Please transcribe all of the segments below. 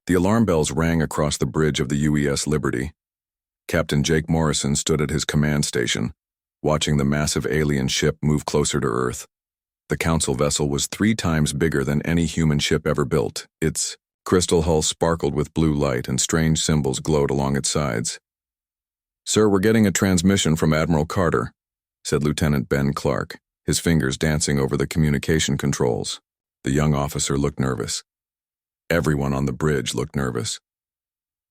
The alarm bells rang across the bridge of the UES Liberty. Captain Jake Morrison stood at his command station, watching the massive alien ship move closer to Earth. The Council vessel was 3 times bigger than any human ship ever built. Its crystal hull sparkled with blue light and strange symbols glowed along its sides. "Sir, we're getting a transmission from Admiral Carter," said Lieutenant Ben Clark, his fingers dancing over the communication controls. The young officer looked nervous. Everyone on the bridge looked nervous.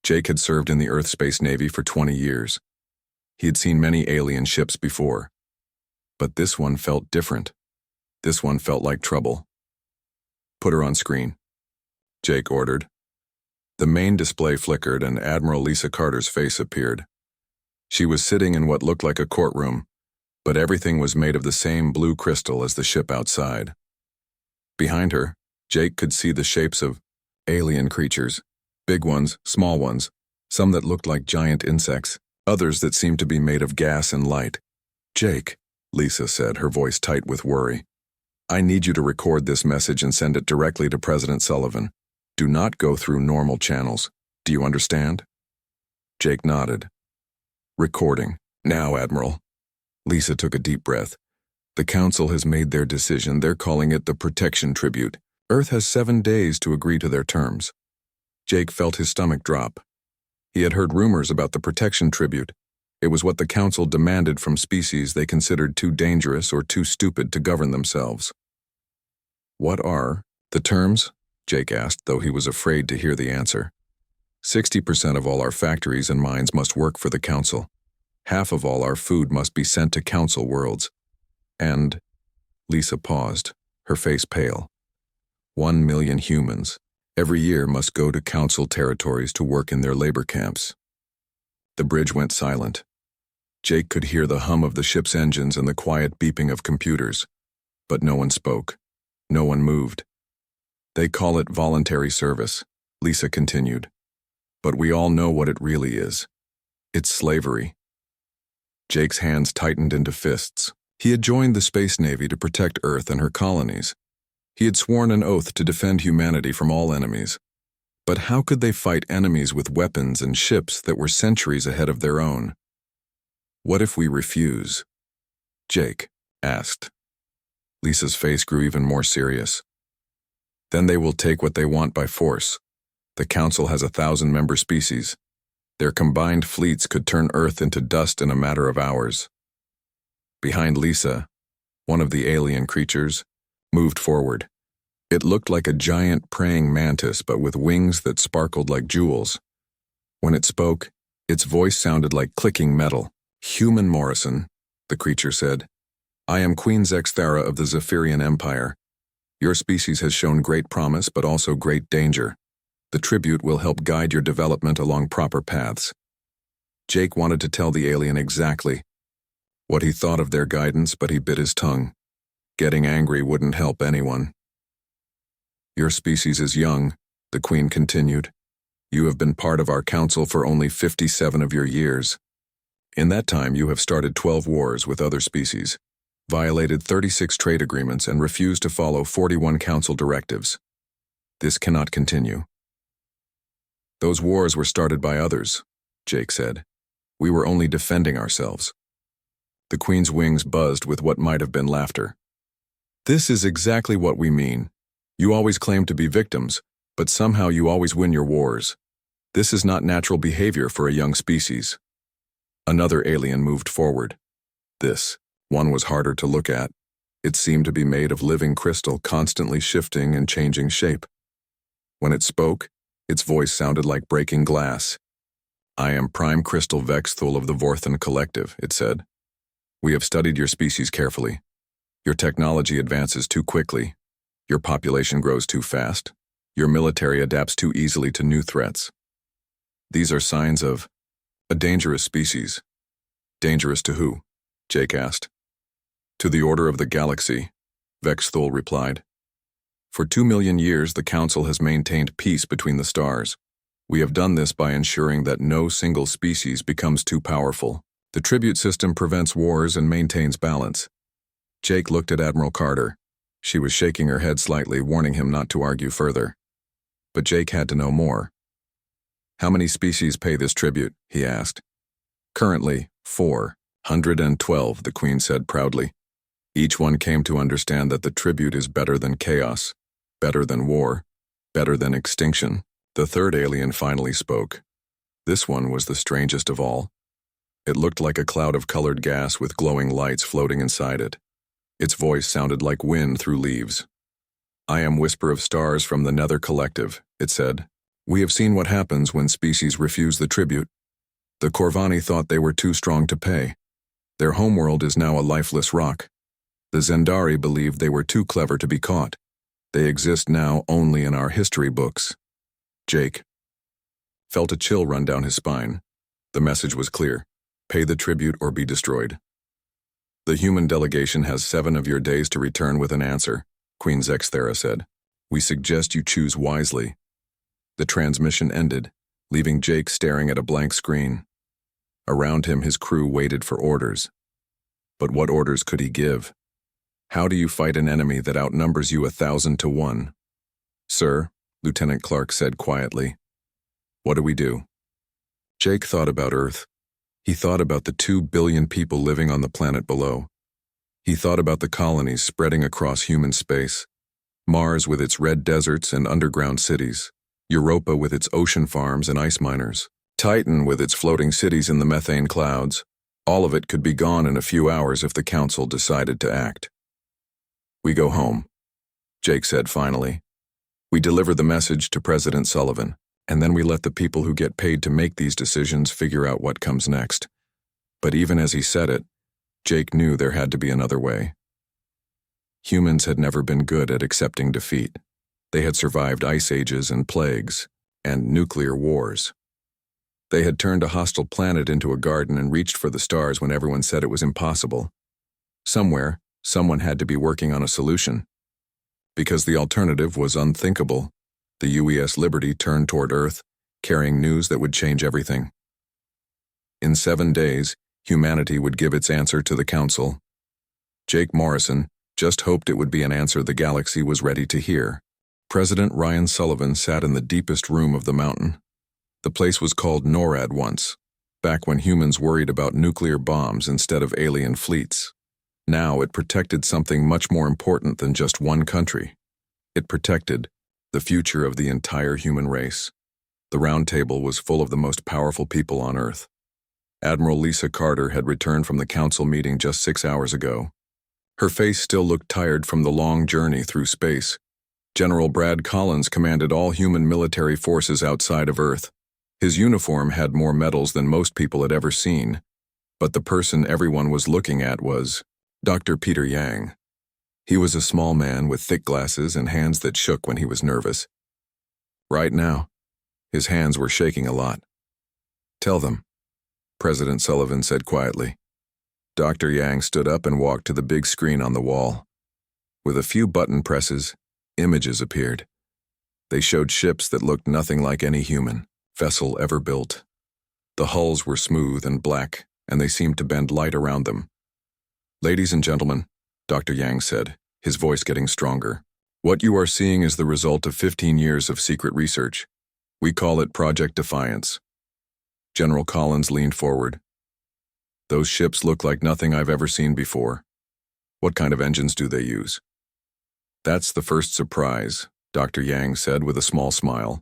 Jake had served in the Earth Space Navy for 20 years. He had seen many alien ships before. But this one felt different. This one felt like trouble. "Put her on screen," Jake ordered. The main display flickered and Admiral Lisa Carter's face appeared. She was sitting in what looked like a courtroom, but everything was made of the same blue crystal as the ship outside. Behind her, Jake could see the shapes of alien creatures, big ones, small ones, some that looked like giant insects, others that seemed to be made of gas and light. "Jake," Lisa said, her voice tight with worry, "I need you to record this message and send it directly to President Sullivan. Do not go through normal channels. Do you understand?" Jake nodded. "Recording. Now, Admiral." Lisa took a deep breath. "The Council has made their decision. They're calling it the Protection Tribute. Earth has 7 days to agree to their terms." Jake felt his stomach drop. He had heard rumors about the Protection Tribute. It was what the Council demanded from species they considered too dangerous or too stupid to govern themselves. "What are the terms?" Jake asked, though he was afraid to hear the answer. 60% of all our factories and mines must work for the Council. Half of all our food must be sent to Council worlds. And Lisa paused, her face pale. 1 million humans every year must go to Council territories to work in their labor camps. The bridge went silent. Jake could hear the hum of the ship's engines and the quiet beeping of computers, but no one spoke. No one moved. "They call it voluntary service," Lisa continued. "But we all know what it really is. It's slavery." Jake's hands tightened into fists. He had joined the Space Navy to protect Earth and her colonies. He had sworn an oath to defend humanity from all enemies. But how could they fight enemies with weapons and ships that were centuries ahead of their own? "What if we refuse?" Jake asked. Lisa's face grew even more serious. "Then they will take what they want by force. The Council has 1,000-member species. Their combined fleets could turn Earth into dust in a matter of hours." Behind Lisa, one of the alien creatures moved forward. It looked like a giant praying mantis, but with wings that sparkled like jewels. When it spoke, its voice sounded like clicking metal. "Human Morrison," the creature said. "I am Queen Zexthara of the Zephyrian Empire. Your species has shown great promise, but also great danger. The tribute will help guide your development along proper paths." Jake wanted to tell the alien exactly what he thought of their guidance, but he bit his tongue. Getting angry wouldn't help anyone. "Your species is young," the Queen continued. "You have been part of our Council for only 57 of your years. In that time, you have started 12 wars with other species, violated 36 trade agreements, and refused to follow 41 Council directives. This cannot continue." "Those wars were started by others," Jake said. "We were only defending ourselves." The Queen's wings buzzed with what might have been laughter. "This is exactly what we mean. You always claim to be victims, but somehow you always win your wars. This is not natural behavior for a young species." Another alien moved forward. This one was harder to look at. It seemed to be made of living crystal, constantly shifting and changing shape. When it spoke, its voice sounded like breaking glass. "I am Prime Crystal Vexthul of the Vorthan Collective," it said. "We have studied your species carefully. Your technology advances too quickly. Your population grows too fast. Your military adapts too easily to new threats. These are signs of a dangerous species." "Dangerous to who?" Jake asked. "To the order of the galaxy," Vexthul replied. "For 2 million years, the Council has maintained peace between the stars. We have done this by ensuring that no single species becomes too powerful. The tribute system prevents wars and maintains balance." Jake looked at Admiral Carter. She was shaking her head slightly, warning him not to argue further. But Jake had to know more. How many species pay this tribute? He asked. Currently, 412, the Queen said proudly. Each one came to understand that the tribute is better than chaos, better than war, better than extinction. The third alien finally spoke. This one was the strangest of all. It looked like a cloud of colored gas with glowing lights floating inside it. Its voice sounded like wind through leaves. I am Whisper of Stars from the Nether Collective, it said. We have seen what happens when species refuse the tribute. The Corvani thought they were too strong to pay. Their homeworld is now a lifeless rock. The Zendari believed they were too clever to be caught. They exist now only in our history books. Jake felt a chill run down his spine. The message was clear. Pay the tribute or be destroyed. The human delegation has 7 of your days to return with an answer, Queen Zexthera said. We suggest you choose wisely. The transmission ended, leaving Jake staring at a blank screen. Around him, his crew waited for orders. But what orders could he give? How do you fight an enemy that outnumbers you 1,000 to 1? Sir, Lieutenant Clark said quietly. What do we do? Jake thought about Earth. He thought about the 2 billion people living on the planet below. He thought about the colonies spreading across human space. Mars with its red deserts and underground cities. Europa with its ocean farms and ice miners. Titan with its floating cities in the methane clouds. All of it could be gone in a few hours if the Council decided to act. We go home, Jake said finally. We deliver the message to President Sullivan, and then we let the people who get paid to make these decisions figure out what comes next. But even as he said it, Jake knew there had to be another way. Humans had never been good at accepting defeat. They had survived ice ages and plagues, and nuclear wars. They had turned a hostile planet into a garden and reached for the stars when everyone said it was impossible. Somewhere, someone had to be working on a solution. Because the alternative was unthinkable, the UES Liberty turned toward Earth, carrying news that would change everything. In 7 days, humanity would give its answer to the Council. Jake Morrison just hoped it would be an answer the galaxy was ready to hear. President Ryan Sullivan sat in the deepest room of the mountain. The place was called NORAD once, back when humans worried about nuclear bombs instead of alien fleets. Now it protected something much more important than just one country. It protected the future of the entire human race. The round table was full of the most powerful people on Earth. Admiral Lisa Carter had returned from the council meeting just 6 hours ago. Her face still looked tired from the long journey through space. General Brad Collins commanded all human military forces outside of Earth. His uniform had more medals than most people had ever seen, but the person everyone was looking at was Dr. Peter Yang. He was a small man with thick glasses and hands that shook when he was nervous. Right now, his hands were shaking a lot. Tell them, President Sullivan said quietly. Dr. Yang stood up and walked to the big screen on the wall. With a few button presses, images appeared. They showed ships that looked nothing like any human vessel ever built. The hulls were smooth and black, and they seemed to bend light around them. Ladies and gentlemen, Dr. Yang said, his voice getting stronger, what you are seeing is the result of 15 years of secret research. We call it Project Defiance. General Collins leaned forward. Those ships look like nothing I've ever seen before. What kind of engines do they use? That's the first surprise, Dr. Yang said with a small smile.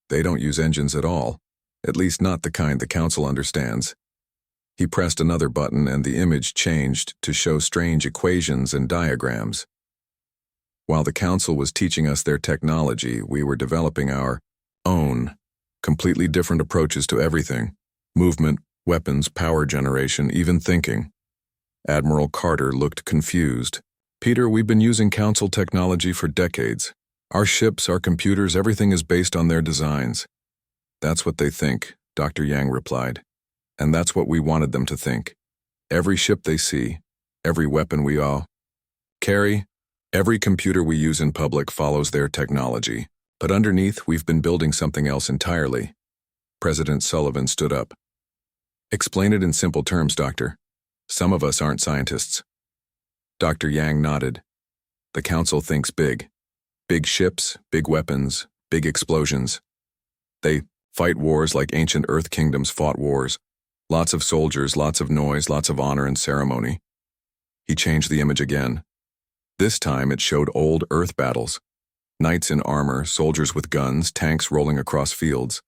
They don't use engines at all, at least not the kind the Council understands. He pressed another button and the image changed to show strange equations and diagrams. While the Council was teaching us their technology, we were developing our own, completely different approaches to everything. Movement, weapons, power generation, even thinking. Admiral Carter looked confused. Peter, we've been using Council technology for decades. Our ships, our computers, everything is based on their designs. That's what they think, Dr. Yang replied. And that's what we wanted them to think. Every ship they see, every weapon we all carry, every computer we use in public follows their technology. But underneath, we've been building something else entirely. President Sullivan stood up. Explain it in simple terms, Doctor. Some of us aren't scientists. Dr. Yang nodded. The Council thinks big. Big ships, big weapons, big explosions. They Fight wars like ancient Earth kingdoms fought wars. Lots of soldiers, lots of noise, lots of honor and ceremony. He changed the image again. This time it showed old Earth battles. Knights in armor, soldiers with guns, tanks rolling across fields.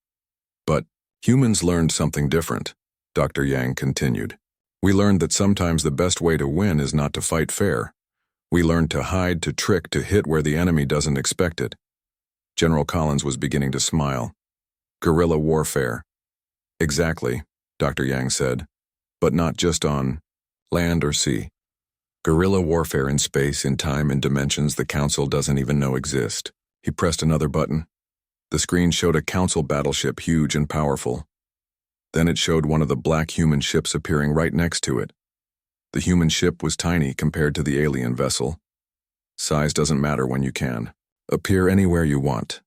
But humans learned something different, Dr. Yang continued. We learned that sometimes the best way to win is not to fight fair. We learned to hide, to trick, to hit where the enemy doesn't expect it. General Collins was beginning to smile. Guerrilla warfare. Exactly, Dr. Yang said, but not just on land or sea. Guerrilla warfare in space, in time, in dimensions the Council doesn't even know exist. He pressed another button. The screen showed a Council battleship, huge and powerful. Then it showed one of the black human ships appearing right next to it. The human ship was tiny compared to the alien vessel. Size doesn't matter when you can. Appear anywhere you want,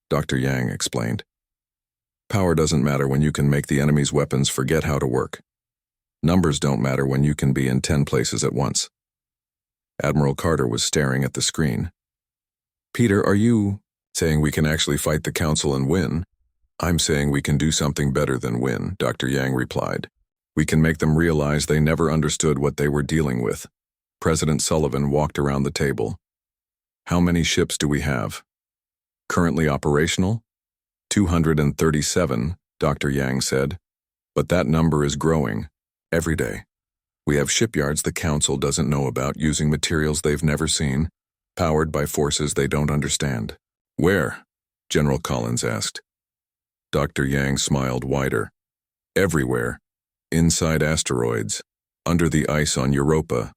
Dr. Yang explained. Power doesn't matter when you can make the enemy's weapons forget how to work. Numbers don't matter when you can be in 10 places at once. Admiral Carter was staring at the screen. Peter, are you saying we can actually fight the Council and win? I'm saying we can do something better than win, Dr. Yang replied. We can make them realize they never understood what they were dealing with. President Sullivan walked around the table. How many ships do we have? Currently operational? 237, Dr. Yang said. But that number is growing every day. We have shipyards the Council doesn't know about, using materials they've never seen, powered by forces they don't understand. Where? General Collins asked. Dr. Yang smiled wider. Everywhere. Inside asteroids, under the ice on Europa,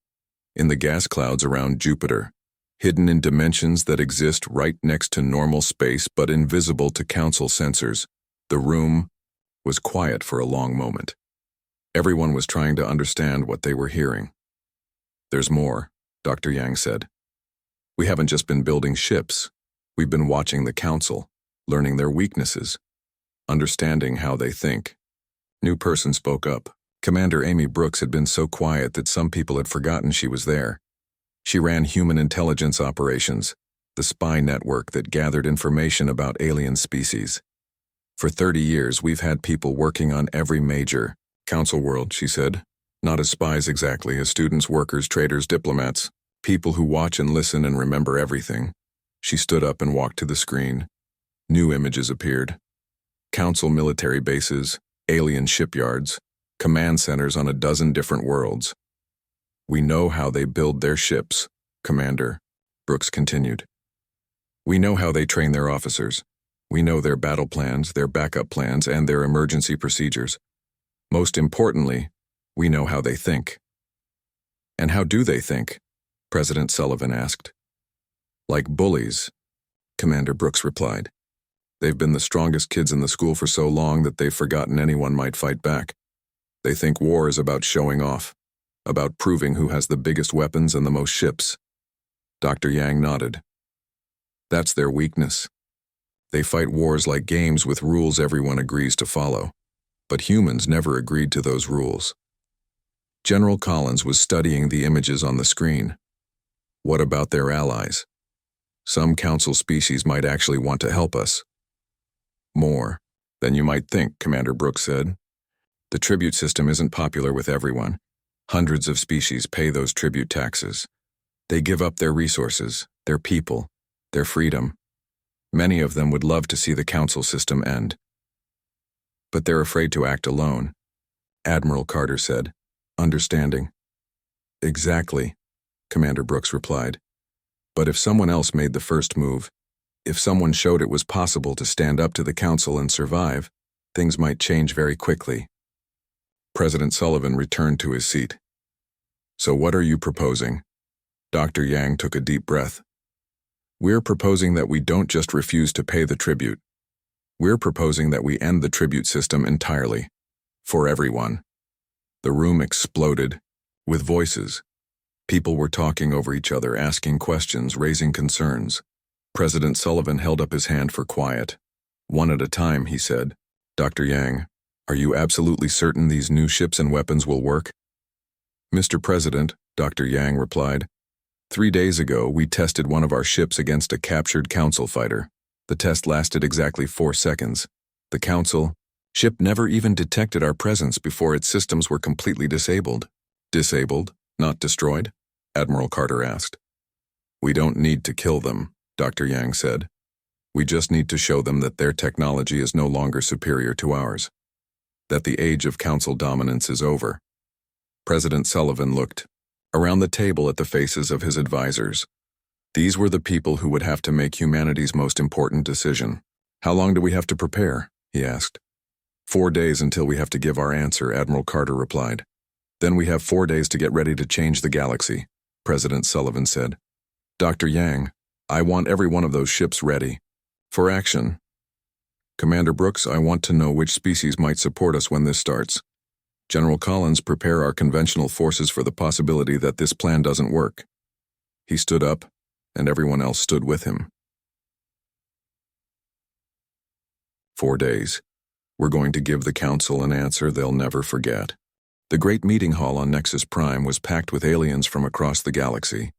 in the gas clouds around Jupiter, hidden in dimensions that exist right next to normal space but invisible to Council sensors. The room was quiet for a long moment. Everyone was trying to understand what they were hearing. There's more, Dr. Yang said. We haven't just been building ships. We've been watching the Council, learning their weaknesses, understanding how they think. New person spoke up. Commander Amy Brooks had been so quiet that some people had forgotten she was there. She ran human intelligence operations, the spy network that gathered information about alien species. For 30 years, we've had people working on every major Council world, she said. Not as spies exactly, as students, workers, traders, diplomats, people who watch and listen and remember everything. She stood up and walked to the screen. New images appeared. Council military bases, alien shipyards, command centers on a dozen different worlds. We know how they build their ships, Commander, Brooks continued. We know how they train their officers. We know their battle plans, their backup plans, and their emergency procedures. Most importantly, we know how they think. And how do they think? President Sullivan asked. Like bullies, Commander Brooks replied. They've been the strongest kids in the school for so long that they've forgotten anyone might fight back. They think war is about showing off, about proving who has the biggest weapons and the most ships. Dr. Yang nodded. That's their weakness. They fight wars like games with rules everyone agrees to follow. But humans never agreed to those rules. General Collins was studying the images on the screen. What about their allies? Some Council species might actually want to help us. More than you might think, Commander Brooks said. The tribute system isn't popular with everyone. Hundreds of species pay those tribute taxes. They give up their resources, their people, their freedom. Many of them would love to see the Council system end. But they're afraid to act alone, Admiral Carter said, understanding. Exactly, Commander Brooks replied. But if someone else made the first move, if someone showed it was possible to stand up to the Council and survive, things might change very quickly. President Sullivan returned to his seat. So what are you proposing? Dr. Yang took a deep breath. We're proposing that we don't just refuse to pay the tribute. We're proposing that we end the tribute system entirely, for everyone. The room exploded with voices. People were talking over each other, asking questions, raising concerns. President Sullivan held up his hand for quiet. One at a time, he said. Dr. Yang, are you absolutely certain these new ships and weapons will work? Mr. President, Dr. Yang replied. 3 days ago, we tested one of our ships against a captured Council fighter. The test lasted exactly 4 seconds. The Council ship never even detected our presence before its systems were completely disabled. Disabled, not destroyed? Admiral Carter asked. We don't need to kill them, Dr. Yang said. We just need to show them that their technology is no longer superior to ours. That the age of Council dominance is over. President Sullivan looked around the table at the faces of his advisors. These were the people who would have to make humanity's most important decision. How long do we have to prepare? He asked. 4 days until we have to give our answer, Admiral Carter replied. Then we have 4 days to get ready to change the galaxy, President Sullivan said. Dr. Yang, I want every one of those ships ready. For action. Commander Brooks, I want to know which species might support us when this starts. General Collins, prepare our conventional forces for the possibility that this plan doesn't work. He stood up, and everyone else stood with him. 4 days. We're going to give the Council an answer they'll never forget. The great meeting hall on Nexus Prime was packed with aliens from across the galaxy.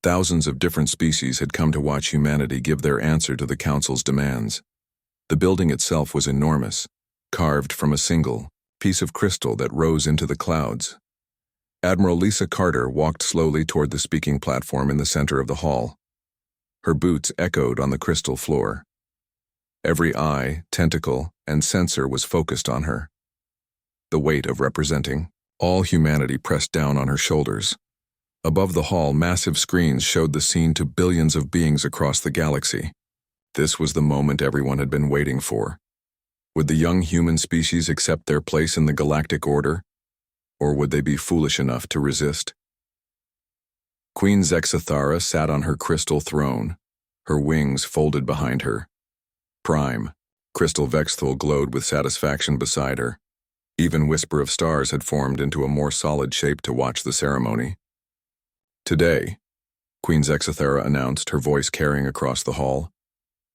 Thousands of different species had come to watch humanity give their answer to the Council's demands. The building itself was enormous, carved from a single piece of crystal that rose into the clouds. Admiral Lisa Carter walked slowly toward the speaking platform in the center of the hall. Her boots echoed on the crystal floor. Every eye, tentacle, and sensor was focused on her. The weight of representing all humanity pressed down on her shoulders. Above the hall, massive screens showed the scene to billions of beings across the galaxy. This was the moment everyone had been waiting for. Would the young human species accept their place in the galactic order, or would they be foolish enough to resist? Queen Zexathara sat on her crystal throne, her wings folded behind her. Prime, Crystal Vexthal glowed with satisfaction beside her. Even Whisper of Stars had formed into a more solid shape to watch the ceremony. Today, Queen Zexathara announced, her voice carrying across the hall,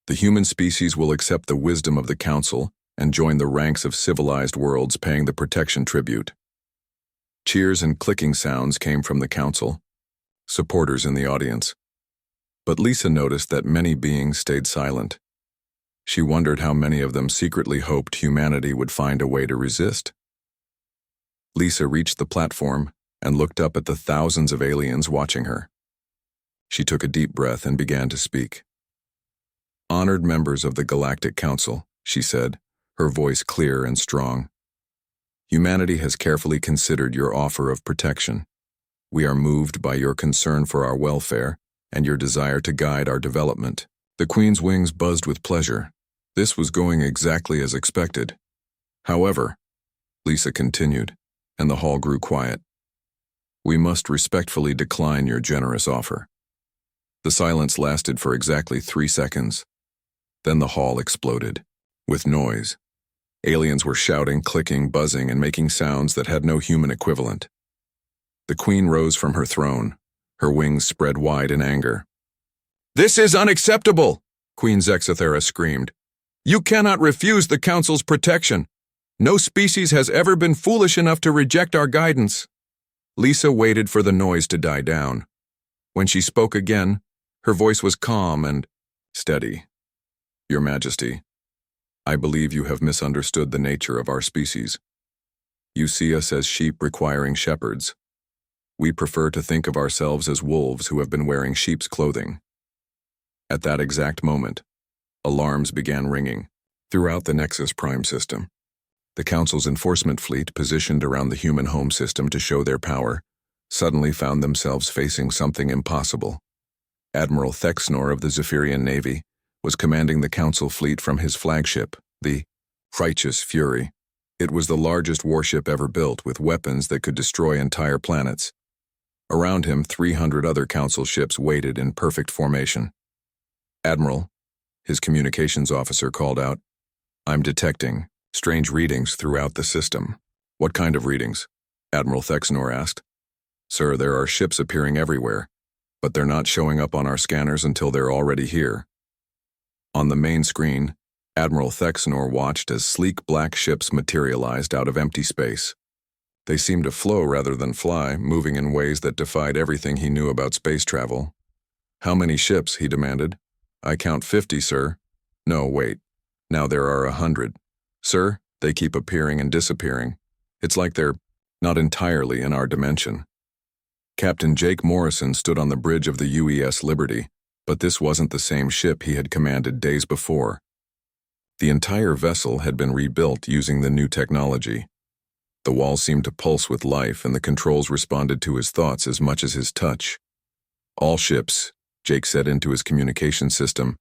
the human species will accept the wisdom of the Council and join the ranks of civilized worlds paying the protection tribute. Cheers and clicking sounds came from the Council, supporters in the audience. But Lisa noticed that many beings stayed silent. She wondered how many of them secretly hoped humanity would find a way to resist. Lisa reached the platform and looked up at the thousands of aliens watching her. She took a deep breath and began to speak. Honored members of the Galactic Council, she said, her voice clear and strong. Humanity has carefully considered your offer of protection. We are moved by your concern for our welfare and your desire to guide our development. The Queen's wings buzzed with pleasure. This was going exactly as expected. However, Lisa continued, and the hall grew quiet. We must respectfully decline your generous offer. The silence lasted for exactly 3 seconds. Then the hall exploded, with noise. Aliens were shouting, clicking, buzzing, and making sounds that had no human equivalent. The Queen rose from her throne, her wings spread wide in anger. This is unacceptable, Queen Zexathara screamed. You cannot refuse the Council's protection. No species has ever been foolish enough to reject our guidance. Lisa waited for the noise to die down. When she spoke again, her voice was calm and steady. Your Majesty, I believe you have misunderstood the nature of our species. You see us as sheep requiring shepherds. We prefer to think of ourselves as wolves who have been wearing sheep's clothing. At that exact moment, alarms began ringing throughout the Nexus Prime system. The Council's enforcement fleet, positioned around the human home system to show their power, suddenly found themselves facing something impossible. Admiral Thexnor of the Zephyrian Navy was commanding the Council fleet from his flagship, the Righteous Fury. It was the largest warship ever built, with weapons that could destroy entire planets. Around him, 300 other Council ships waited in perfect formation. Admiral, his communications officer called out, I'm detecting strange readings throughout the system. What kind of readings? Admiral Thexnor asked. Sir, there are ships appearing everywhere, but they're not showing up on our scanners until they're already here. On the main screen, Admiral Thexnor watched as sleek black ships materialized out of empty space. They seemed to flow rather than fly, moving in ways that defied everything he knew about space travel. How many ships? He demanded. I count 50, sir. No, wait. Now there are 100. Sir, they keep appearing and disappearing. It's like they're not entirely in our dimension. Captain Jake Morrison stood on the bridge of the UES Liberty, but this wasn't the same ship he had commanded days before. The entire vessel had been rebuilt using the new technology. The walls seemed to pulse with life, and the controls responded to his thoughts as much as his touch. All ships, Jake said into his communication system,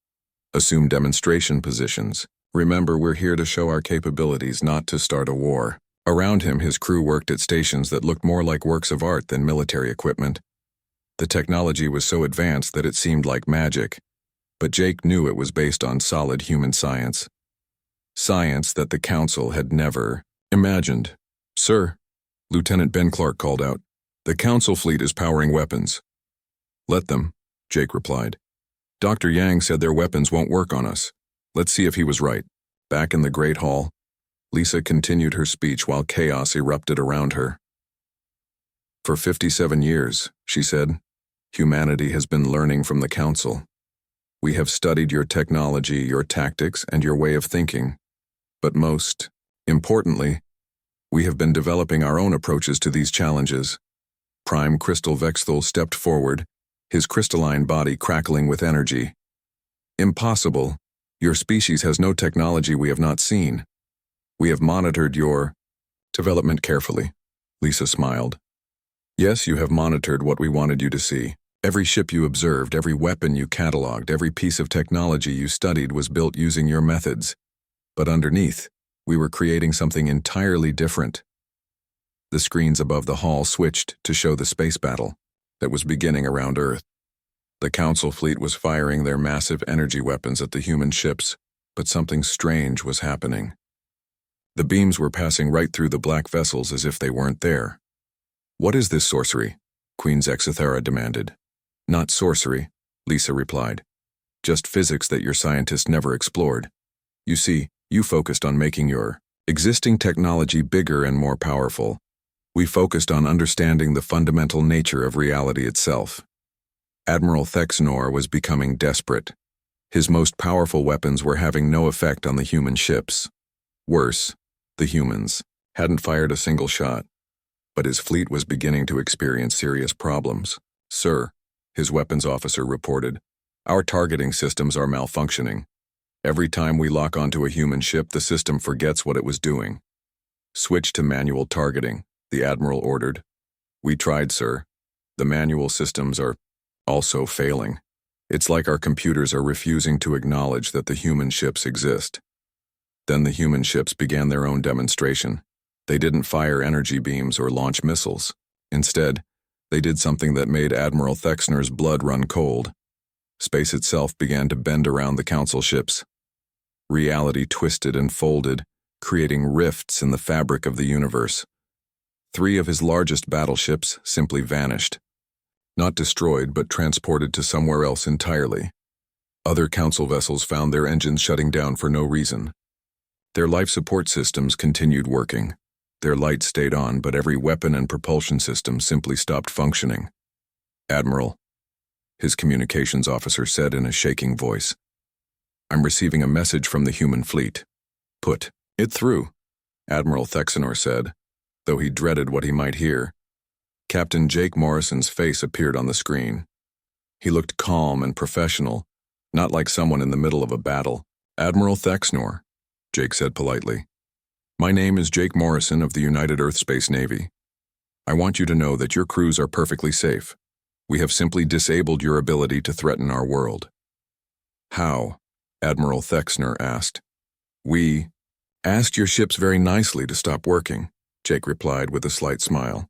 assume demonstration positions. Remember, we're here to show our capabilities, not to start a war. Around him, his crew worked at stations that looked more like works of art than military equipment. The technology was so advanced that it seemed like magic, but Jake knew it was based on solid human science. Science that the Council had never imagined. Sir, Lieutenant Ben Clark called out, the Council fleet is powering weapons. Let them, Jake replied. Dr. Yang said their weapons won't work on us. Let's see if he was right. Back in the Great Hall, Lisa continued her speech while chaos erupted around her. For 57 years, she said, humanity has been learning from the Council. We have studied your technology, your tactics, and your way of thinking. But most importantly, we have been developing our own approaches to these challenges. Prime Crystal Vexthal stepped forward, his crystalline body crackling with energy. Impossible. Your species has no technology we have not seen. We have monitored your development carefully. Lisa smiled. Yes, you have monitored what we wanted you to see. Every ship you observed, every weapon you cataloged, every piece of technology you studied was built using your methods. But underneath, we were creating something entirely different. The screens above the hall switched to show the space battle that was beginning around Earth. The Council fleet was firing their massive energy weapons at the human ships, but something strange was happening. The beams were passing right through the black vessels as if they weren't there. What is this sorcery? Queen Zexithera demanded. Not sorcery, Lisa replied. Just physics that your scientists never explored. You see, you focused on making your existing technology bigger and more powerful. We focused on understanding the fundamental nature of reality itself. Admiral Thexnor was becoming desperate. His most powerful weapons were having no effect on the human ships. Worse, the humans hadn't fired a single shot, but his fleet was beginning to experience serious problems. Sir, his weapons officer reported, our targeting systems are malfunctioning. Every time we lock onto a human ship, the system forgets what it was doing. Switch to manual targeting, the Admiral ordered. We tried, sir. The manual systems are also failing. It's like our computers are refusing to acknowledge that the human ships exist. Then the human ships began their own demonstration. They didn't fire energy beams or launch missiles. Instead, they did something that made Admiral Thexner's blood run cold. Space itself began to bend around the Council ships. Reality twisted and folded, creating rifts in the fabric of the universe. 3 of his largest battleships simply vanished. Not destroyed, but transported to somewhere else entirely. Other Council vessels found their engines shutting down for no reason. Their life support systems continued working. Their lights stayed on, but every weapon and propulsion system simply stopped functioning. Admiral, his communications officer said in a shaking voice, I'm receiving a message from the human fleet. Put it through, Admiral Thexenor said, though he dreaded what he might hear. Captain Jake Morrison's face appeared on the screen. He looked calm and professional, not like someone in the middle of a battle. Admiral Thexenor, Jake said politely. My name is Jake Morrison of the United Earth Space Navy. I want you to know that your crews are perfectly safe. We have simply disabled your ability to threaten our world. How? Admiral Thexner asked. We asked your ships very nicely to stop working, Jake replied with a slight smile.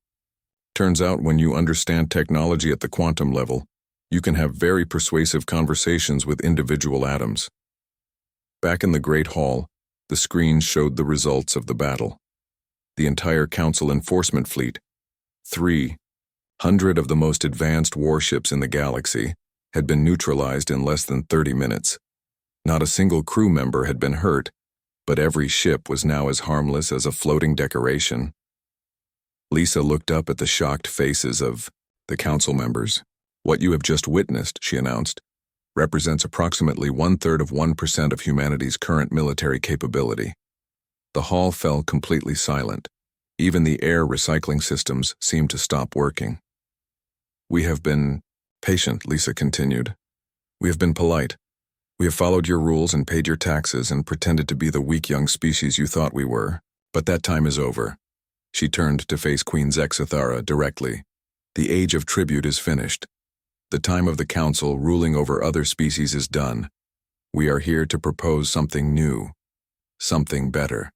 Turns out when you understand technology at the quantum level, you can have very persuasive conversations with individual atoms. Back in the Great Hall, the screens showed the results of the battle. The entire Council enforcement fleet, 300 of the most advanced warships in the galaxy, had been neutralized in less than 30 minutes. Not a single crew member had been hurt, but every ship was now as harmless as a floating decoration. Lisa looked up at the shocked faces of the Council members. What you have just witnessed, she announced, represents approximately 1/3 of 1% of humanity's current military capability. The hall fell completely silent. Even the air recycling systems seemed to stop working. "We have been patient," Lisa continued. "We have been polite. We have followed your rules and paid your taxes and pretended to be the weak young species you thought we were. But that time is over." She turned to face Queen Zexithara directly. "The age of tribute is finished. The time of the council ruling over other species is done. We are here to propose something new, something better."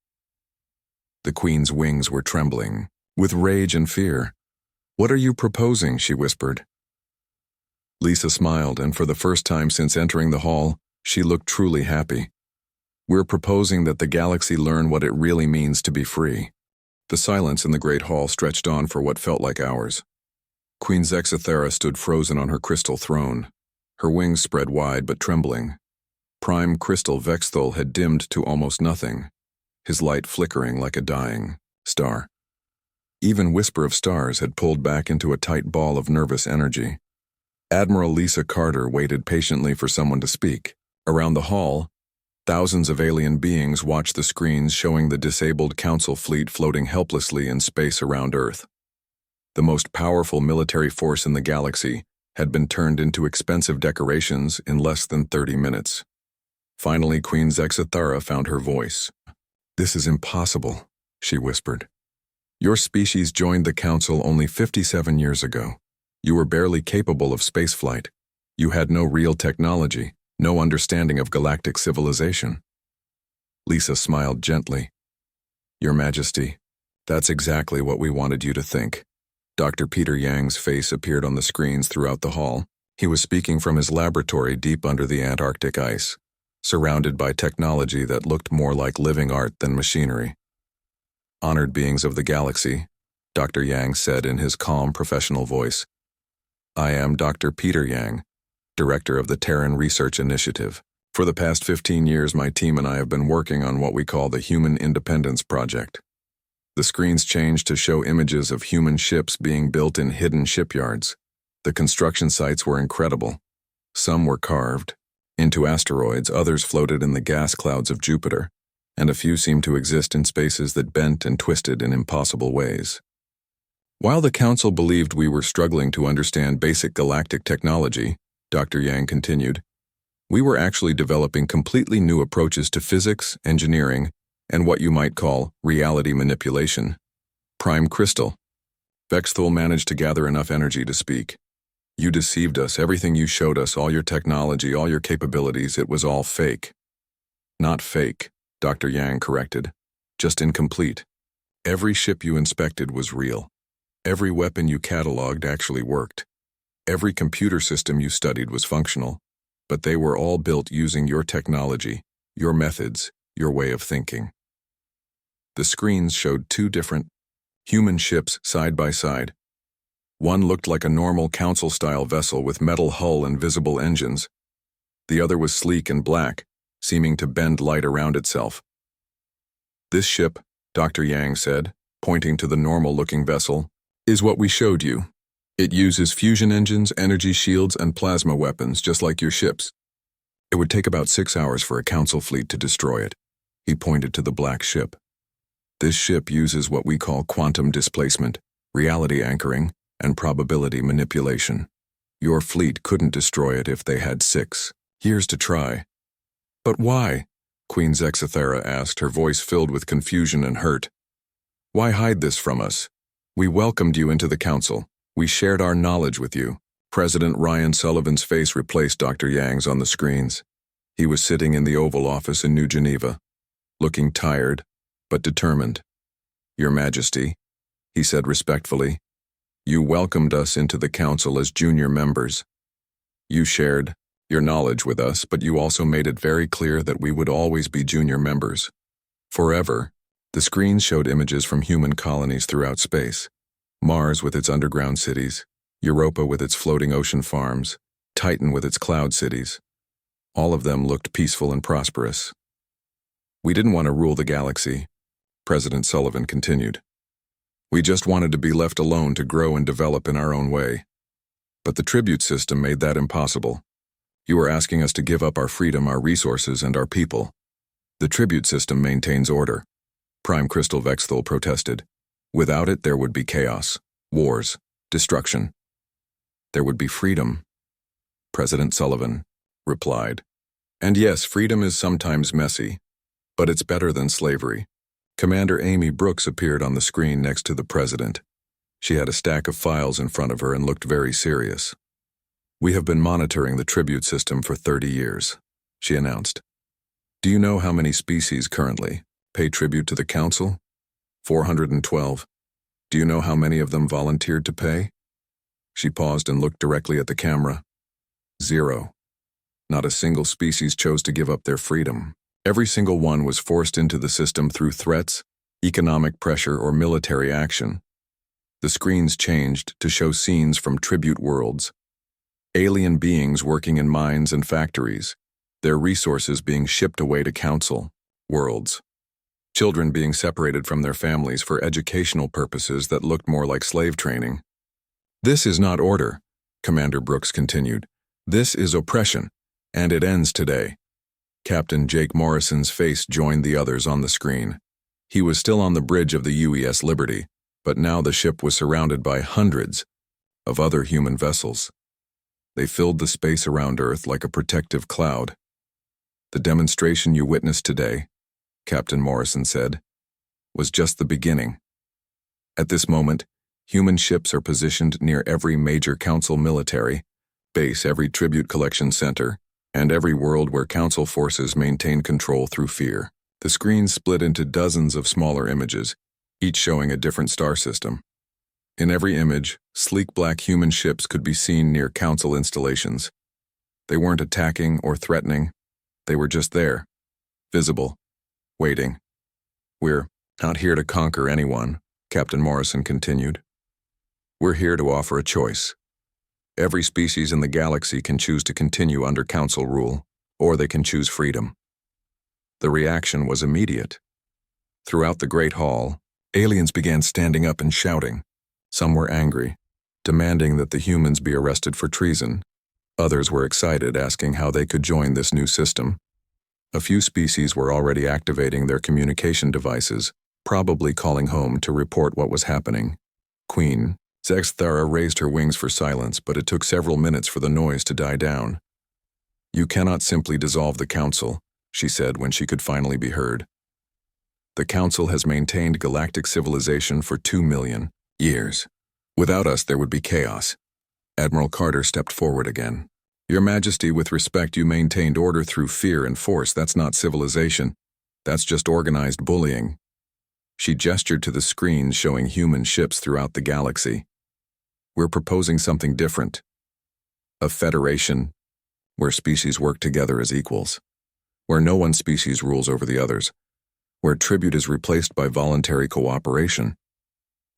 The queen's wings were trembling, with rage and fear. "What are you proposing?" she whispered. Lisa smiled, and for the first time since entering the hall, she looked truly happy. "We're proposing that the galaxy learn what it really means to be free." The silence in the great hall stretched on for what felt like hours. Queen Zexithara stood frozen on her crystal throne, her wings spread wide but trembling. Prime Crystal Vexthul had dimmed to almost nothing, his light flickering like a dying star. Even Whisper of Stars had pulled back into a tight ball of nervous energy. Admiral Lisa Carter waited patiently for someone to speak. Around the hall, thousands of alien beings watched the screens showing the disabled council fleet floating helplessly in space around Earth. The most powerful military force in the galaxy had been turned into expensive decorations in less than 30 minutes. Finally, Queen Zexithara found her voice. "This is impossible," she whispered. "Your species joined the council only 57 years ago. You were barely capable of spaceflight. You had no real technology, no understanding of galactic civilization." Lisa smiled gently. "Your Majesty, that's exactly what we wanted you to think." Dr. Peter Yang's face appeared on the screens throughout the hall. He was speaking from his laboratory deep under the Antarctic ice, surrounded by technology that looked more like living art than machinery. "Honored beings of the galaxy," Dr. Yang said in his calm professional voice. "I am Dr. Peter Yang, director of the Terran Research Initiative. For the past 15 years, my team and I have been working on what we call the Human Independence Project." The screens changed to show images of human ships being built in hidden shipyards. The construction sites were incredible. Some were carved into asteroids, others floated in the gas clouds of Jupiter, and a few seemed to exist in spaces that bent and twisted in impossible ways. "While the Council believed we were struggling to understand basic galactic technology," Dr. Yang continued, "we were actually developing completely new approaches to physics, engineering, and what you might call reality manipulation. Prime Crystal." Vexthul managed to gather enough energy to speak. "You deceived us. Everything you showed us, all your technology, all your capabilities, it was all fake." "Not fake," Dr. Yang corrected. "Just incomplete. Every ship you inspected was real. Every weapon you cataloged actually worked. Every computer system you studied was functional, but they were all built using your technology, your methods, your way of thinking." The screens showed two different human ships side by side. One looked like a normal council-style vessel with metal hull and visible engines. The other was sleek and black, seeming to bend light around itself. "This ship," Dr. Yang said, pointing to the normal-looking vessel, "is what we showed you. It uses fusion engines, energy shields, and plasma weapons, just like your ships. It would take about 6 hours for a council fleet to destroy it." He pointed to the black ship. "This ship uses what we call quantum displacement, reality anchoring, and probability manipulation. Your fleet couldn't destroy it if they had 6 years to try." "But why?" Queen Zexithara asked, her voice filled with confusion and hurt. "Why hide this from us? We welcomed you into the council. We shared our knowledge with you." President Ryan Sullivan's face replaced Dr. Yang's on the screens. He was sitting in the Oval Office in New Geneva, looking tired, but determined. "Your Majesty," he said respectfully, "you welcomed us into the council as junior members. You shared your knowledge with us, but you also made it very clear that we would always be junior members. Forever." The screens showed images from human colonies throughout space. Mars with its underground cities, Europa with its floating ocean farms, Titan with its cloud cities. All of them looked peaceful and prosperous. "We didn't want to rule the galaxy," President Sullivan continued. "We just wanted to be left alone to grow and develop in our own way. But the tribute system made that impossible. You are asking us to give up our freedom, our resources, and our people. The tribute system maintains order. Prime Crystal Vexthal protested. Without it, there would be chaos, wars, destruction. There would be freedom, President Sullivan replied. And yes, freedom is sometimes messy, but it's better than slavery. Commander Amy Brooks appeared on the screen next to the president. She had a stack of files in front of her and looked very serious. We have been monitoring the tribute system for 30 years, she announced. Do you know how many species currently pay tribute to the Council? 412. Do you know how many of them volunteered to pay? She paused and looked directly at the camera. 0. Not a single species chose to give up their freedom. Every single one was forced into the system through threats, economic pressure, or military action. The screens changed to show scenes from tribute worlds. Alien beings working in mines and factories, their resources being shipped away to Council worlds. Children being separated from their families for educational purposes that looked more like slave training. This is not order, Commander Brooks continued. This is oppression, and it ends today. Captain Jake Morrison's face joined the others on the screen. He was still on the bridge of the UES Liberty, but now the ship was surrounded by hundreds of other human vessels. They filled the space around Earth like a protective cloud. The demonstration you witnessed today, Captain Morrison said, was just the beginning. At this moment, human ships are positioned near every major Council military base, every tribute collection center, and every world where Council forces maintain control through fear. The screen split into dozens of smaller images, each showing a different star system. In every image, sleek black human ships could be seen near Council installations. They weren't attacking or threatening. They were just there, visible, waiting. We're not here to conquer anyone, Captain Morrison continued. We're here to offer a choice. Every species in the galaxy can choose to continue under Council rule, or they can choose freedom. The reaction was immediate. Throughout the Great Hall, aliens began standing up and shouting. Some were angry, demanding that the humans be arrested for treason. Others were excited, asking how they could join this new system. A few species were already activating their communication devices, probably calling home to report what was happening. Queen Zexthara raised her wings for silence, but it took several minutes for the noise to die down. You cannot simply dissolve the Council, she said when she could finally be heard. The Council has maintained galactic civilization for 2 million years. Without us, there would be chaos. Admiral Carter stepped forward again. Your Majesty, with respect, you maintained order through fear and force. That's not civilization. That's just organized bullying. She gestured to the screens showing human ships throughout the galaxy. We're proposing something different. A federation, where species work together as equals. Where no one species rules over the others. Where tribute is replaced by voluntary cooperation.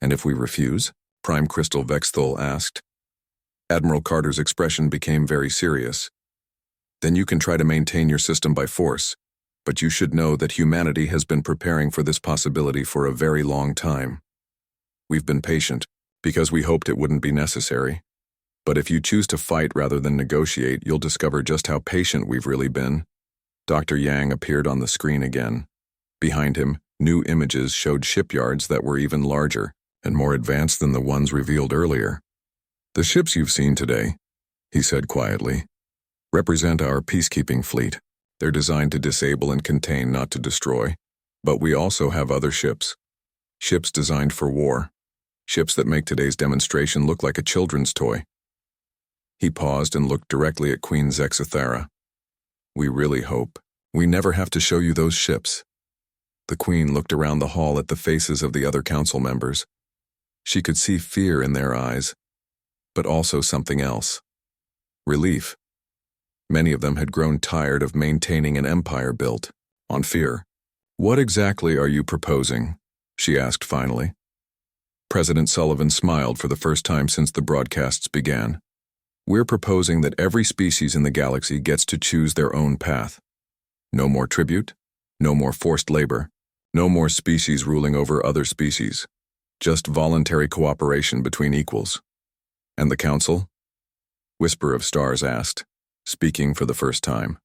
And if we refuse? Prime Crystal Vexthal asked. Admiral Carter's expression became very serious. Then you can try to maintain your system by force, but you should know that humanity has been preparing for this possibility for a very long time. We've been patient, because we hoped it wouldn't be necessary. But if you choose to fight rather than negotiate, you'll discover just how patient we've really been. Dr. Yang appeared on the screen again. Behind him, new images showed shipyards that were even larger and more advanced than the ones revealed earlier. The ships you've seen today, he said quietly, represent our peacekeeping fleet. They're designed to disable and contain, not to destroy. But we also have other ships. Ships designed for war. Ships that make today's demonstration look like a children's toy. He paused and looked directly at Queen Zexthara. We really hope we never have to show you those ships. The Queen looked around the hall at the faces of the other Council members. She could see fear in their eyes, but also something else. Relief. Many of them had grown tired of maintaining an empire built on fear. What exactly are you proposing? She asked finally. President Sullivan smiled for the first time since the broadcasts began. We're proposing that every species in the galaxy gets to choose their own path. No more tribute, no more forced labor, no more species ruling over other species. Just voluntary cooperation between equals. And the Council? Whisper of Stars asked, speaking for the first time.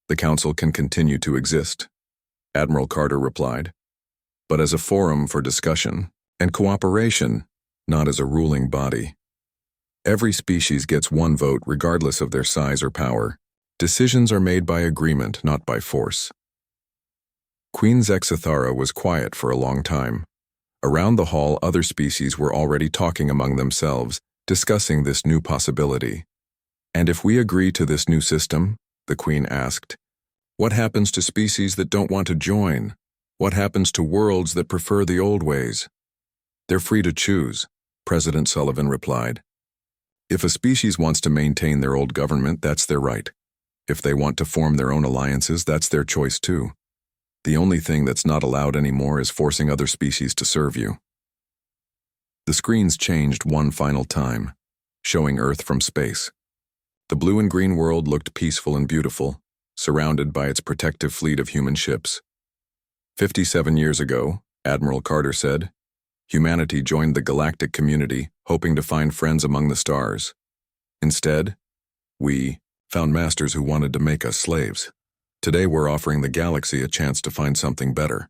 The Council can continue to exist, Admiral Carter replied. but as a forum for discussion and cooperation, not as a ruling body. Every species gets one vote regardless of their size or power. Decisions are made by agreement, not by force. Queen Zexithara was quiet for a long time. Around the hall, other species were already talking among themselves, discussing this new possibility. "And if we agree to this new system?" the queen asked. "What happens to species that don't want to join? What happens to worlds that prefer the old ways?" "They're free to choose," President Sullivan replied. "If a species wants to maintain their old government, that's their right. If they want to form their own alliances, that's their choice too. The only thing that's not allowed anymore is forcing other species to serve you." The screens changed one final time, showing Earth from space. The blue and green world looked peaceful and beautiful, surrounded by its protective fleet of human ships. 57 years ago, Admiral Carter said, humanity joined the galactic community, hoping to find friends among the stars. Instead, we found masters who wanted to make us slaves. Today we're offering the galaxy a chance to find something better.